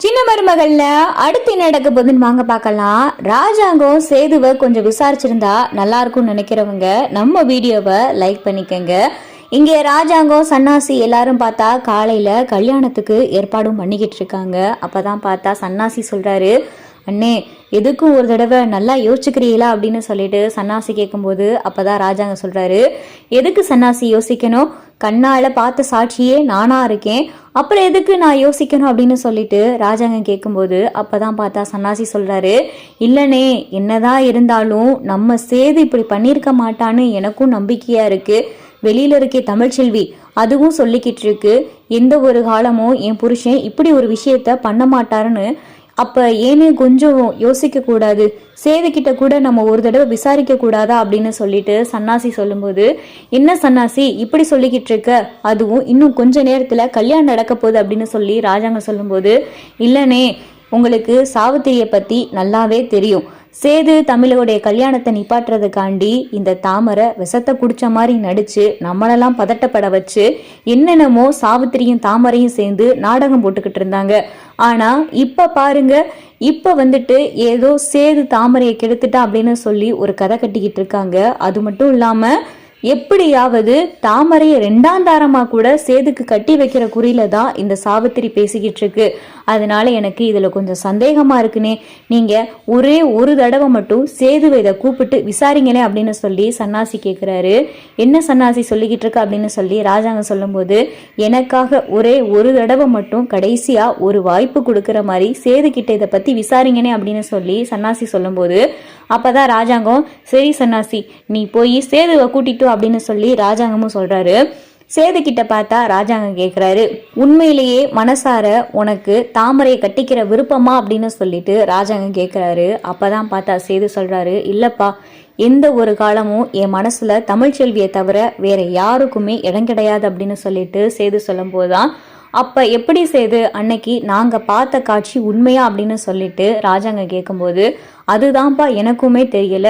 சின்ன மருமகள்ல அடுத்து என்ன நடக்க போகுதுன்னு வாங்க பார்க்கலாம். ராஜாங்கம் சேதுவை கொஞ்சம் விசாரிச்சிருந்தா நல்லா இருக்கும்னு நினைக்கிறவங்க நம்ம வீடியோவை லைக் பண்ணிக்கங்க. இங்கே ராஜாங்கம் சன்னாசி எல்லாரும் பார்த்தா காலையில கல்யாணத்துக்கு ஏற்பாடும் பண்ணிக்கிட்டு இருக்காங்க. அப்பதான் பார்த்தா சன்னாசி சொல்றாரு, அண்ணே எதுக்கும் ஒரு தடவை நல்லா யோசிச்சுக்கிறீங்களா அப்படின்னு சொல்லிட்டு சன்னாசி கேட்கும்போது அப்பதான் ராஜாங்க சொல்றாரு, எதுக்கு சன்னாசி யோசிக்கணும், கண்ணால பார்த்த சாட்சியே நானா இருக்கேன், அப்புறம் எதுக்கு நான் யோசிக்கணும் அப்படின்னு சொல்லிட்டு ராஜாங்க கேட்கும்போது அப்பதான் பார்த்தா சன்னாசி சொல்றாரு, இல்லனே என்னதான் இருந்தாலும் நம்ம சேது இப்படி பண்ணியிருக்க மாட்டான்னு எனக்கும் நம்பிக்கையா இருக்கு. வெளியில இருக்கே தமிழ்ச்செல்வி அதுவும் சொல்லிக்கிட்டு இருக்கு, எந்த ஒரு காலமும் என் புருஷன் இப்படி ஒரு விஷயத்த பண்ண மாட்டாருன்னு. அப்ப ஏனே கொஞ்சம் யோசிக்க கூடாது, சேது கிட்ட கூட நம்ம ஒரு தடவை விசாரிக்க கூடாதா அப்படின்னு சொல்லிட்டு சன்னாசி சொல்லும்போது, என்ன சன்னாசி இப்படி சொல்லிக்கிட்டு இருக்க, அதுவும் இன்னும் கொஞ்ச நேரத்துல கல்யாணம் நடக்க போகுது அப்படின்னு சொல்லி ராஜாங்க சொல்லும்போது, இல்லனே உங்களுக்கு சாவித்திரியை பத்தி நல்லாவே தெரியும். சேது தமிழோடைய கல்யாணத்தை நிப்பாட்டுறதுக்காண்டி இந்த தாமரை விஷத்தை குடிச்ச மாதிரி நடிச்சு நம்மளெல்லாம் பதட்டப்பட வச்சு என்னென்னமோ சாவித்திரியும் தாமரையும் சேர்ந்து நாடகம் போட்டுக்கிட்டு இருந்தாங்க. ஆனா இப்ப பாருங்க, இப்ப வந்துட்டு ஏதோ சேது தாமரையை கெடுத்துட்டா அப்படின்னு சொல்லி ஒரு கதை கட்டிக்கிட்டு இருக்காங்க. அது மட்டும் இல்லாம எப்படியாவது தாமரையை ரெண்டாம் தாரமா கூட சேதுக்கு கட்டி வைக்கிற குறியில தான் இந்த சாவித்திரி பேசிக்கிட்டு இருக்கு. அதனால எனக்கு இதுல கொஞ்சம் சந்தேகமா இருக்குனே, நீங்க ஒரே ஒரு தடவை மட்டும் சேதுவை இதை கூப்பிட்டு விசாரிங்களே அப்படின்னு சொல்லி சன்னாசி கேட்கிறாரு. என்ன சன்னாசி சொல்லிக்கிட்டு இருக்கு அப்படின்னு சொல்லி ராஜாங்க சொல்லும்போது, எனக்காக ஒரே ஒரு தடவை மட்டும் கடைசியா ஒரு வாய்ப்பு கொடுக்கற மாதிரி சேது கிட்ட இதை பத்தி விசாரிங்கனே அப்படின்னு சொல்லி சன்னாசி சொல்லும்போது அப்பதான் ராஜாங்கம், சரி சன்னாசி நீ போய் சேதுவை கூட்டிட்டு அப்படின்னு சொல்லி ராஜாங்கமும் சொல்றாரு. சேது கிட்ட பார்த்தா ராஜாங்கம் கேட்கிறாரு, உண்மையிலேயே மனசார உனக்கு தாமரையை கட்டிக்கிற விருப்பமா அப்படின்னு சொல்லிட்டு ராஜாங்கம் கேட்கிறாரு. அப்பதான் பார்த்தா சேது சொல்றாரு, இல்லப்பா எந்த ஒரு காலமும் என் மனசுல தமிழ்ச்செல்வியை தவிர வேற யாருக்குமே இடம் கிடையாது அப்படின்னு சொல்லிட்டு சேது சொல்லும் போதுதான், அப்ப எப்படி சேது அன்னைக்கு நாங்க பார்த்த காட்சி உண்மையா அப்படின்னு சொல்லிட்டு ராஜாங்க கேட்கும்போது, அதுதான்ப்பா எனக்குமே தெரியல.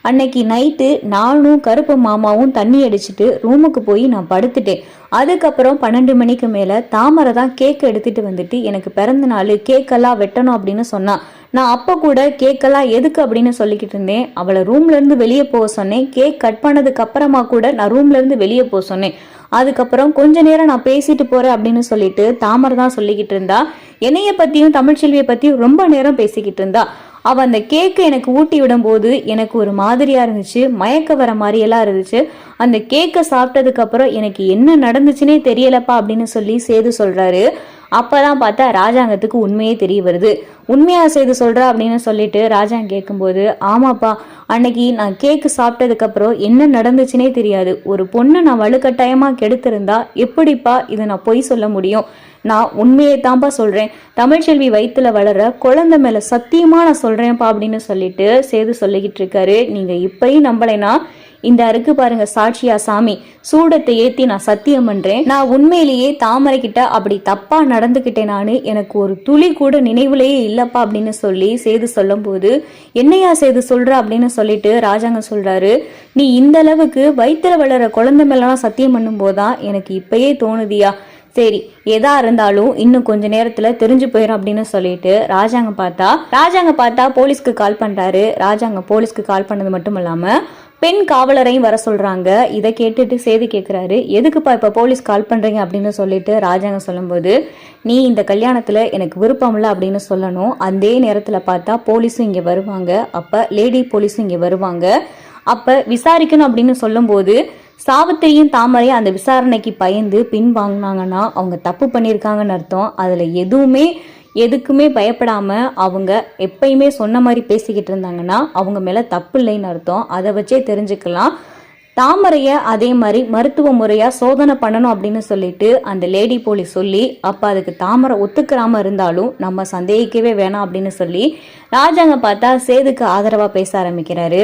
அன்னைக்கு நைட்டு நானும் கருப்பு மாமாவும் தண்ணி அடிச்சுட்டு ரூமுக்கு போய் நான் படுத்துட்டேன். அதுக்கப்புறம் 12 மணிக்கு மேல தாமரை தான் கேக் எடுத்துட்டு வந்துட்டு எனக்கு பிறந்த நாள் கேக்கெல்லாம் வெட்டணும் அப்படின்னு சொன்னான். நான் அப்ப கூட கேக்கெல்லாம் எதுக்கு அப்படின்னு சொல்லிக்கிட்டு இருந்தேன். அவளை ரூம்ல இருந்து வெளியே போக சொன்னேன். கேக் கட் பண்ணதுக்கு அப்புறமா கூட நான் ரூம்ல இருந்து வெளியே போக சொன்னேன். அதுக்கப்புறம் கொஞ்ச நேரம் நான் பேசிட்டு போறேன் அப்படின்னு சொல்லிட்டு தாமரை தான் சொல்லிக்கிட்டு இருந்தா. என்னைய பத்தியும் தமிழ்ச்செல்வியை பத்தியும் ரொம்ப நேரம் பேசிக்கிட்டு இருந்தா. அவ அந்த கேக்கு எனக்கு ஊட்டி விடும் போது எனக்கு ஒரு மாதிரியா இருந்துச்சு, மயக்க வர மாதிரி எல்லாம் இருந்துச்சு. அந்த கேக்கை சாப்பிட்டதுக்கு அப்புறம் எனக்கு என்ன நடந்துச்சுன்னே தெரியலப்பா அப்படின்னு சொல்லி சேது சொல்றாரு. அப்பதான் பார்த்தா ராஜாங்கத்துக்கு உண்மையே தெரிய வருது. உண்மையா சேது சொல்றா அப்படின்னு சொல்லிட்டு ராஜாங்க கேட்கும்போது, ஆமாப்பா அன்னைக்கு நான் கேக்கு சாப்பிட்டதுக்கு அப்புறம் என்ன நடந்துச்சுன்னே தெரியாது. ஒரு பொண்ணை நான் வலுக்கட்டாயமா கெடுத்திருந்தா எப்படிப்பா இதை நான் பொய் சொல்ல முடியும், நான் உண்மையை தான்ப்பா சொல்றேன், தமிழ்ச்செல்வி வயிற்றுல வளர குழந்தை மேல சத்தியமா நான் சொல்றேன்ப்பா அப்படின்னு சொல்லிட்டு சேது சொல்லிக்கிட்டு இருக்காரு. நீங்க இப்பயும் நம்பலைனா இந்த அருக்கு பாருங்க சாட்சியா சாமி, சூடத்தை ஏத்தி நான் சத்தியம் பண்றேன், நான் உண்மையிலேயே தாமரை கிட்ட அப்படி தப்பா நடந்துகிட்டேன், நானு எனக்கு ஒரு துளி கூட நினைவுலேயே இல்லப்பா அப்படின்னு சொல்லி சேது சொல்லும் போது, என்னையா சேது சொல்ற அப்படின்னு சொல்லிட்டு ராஜாங்க சொல்றாரு, நீ இந்த அளவுக்கு வயிற்றுல வளர குழந்தை மேலாம் சத்தியம் பண்ணும் போதுதான் எனக்கு இப்பயே தோணுதியா, சரி எதா இருந்தாலும் இன்னும் கொஞ்ச நேரத்துல தெரிஞ்சு போயிடும் அப்படின்னு சொல்லிட்டு ராஜாங்க பார்த்தா போலீஸ்க்கு கால் பண்றாரு. ராஜாங்க போலீஸ்க்கு கால் பண்ணது மட்டும் இல்லாம பெண் காவலரையும் வர சொல்றாங்க. இதை கேட்டுட்டு சேது கேட்கிறாரு, எதுக்குப்பா இப்ப போலீஸ் கால் பண்றீங்க அப்படின்னு சொல்லிட்டு ராஜாங்க சொல்லும்போது, நீ இந்த கல்யாணத்துல எனக்கு விருப்பம் இல்லை அப்படின்னு சொல்லணும். அதே நேரத்துல பார்த்தா போலீஸும் இங்க வருவாங்க. அப்ப லேடி போலீஸும் இங்க வருவாங்க. அப்ப விசாரிக்கணும் அப்படின்னு சொல்லும் போது சாவித்திரியும் தாமரையும் அந்த விசாரணைக்கு பயந்து பின் வாங்கினாங்கன்னா அவங்க தப்பு பண்ணியிருக்காங்கன்னு அர்த்தம். அதுல எதுக்குமே பயப்படாம அவங்க எப்பயுமே சொன்ன மாதிரி பேசிக்கிட்டு இருந்தாங்கன்னா அவங்க மேல தப்பு இல்லைன்னு அர்த்தம். அதை வச்சே தெரிஞ்சுக்கலாம். தாமரைய அதே மாதிரி மருத்துவ முறையா சோதனை பண்ணணும் அப்படின்னு சொல்லிட்டு அந்த லேடி போலீஸ் சொல்லி, அப்ப அதுக்கு தாமரை ஒத்துக்கிறாம இருந்தாலும் நம்ம சந்தேகிக்கவே வேணாம் அப்படின்னு சொல்லி ராஜாங்க பார்த்தா சேதுக்கு ஆதரவா பேச ஆரம்பிக்கிறாரு.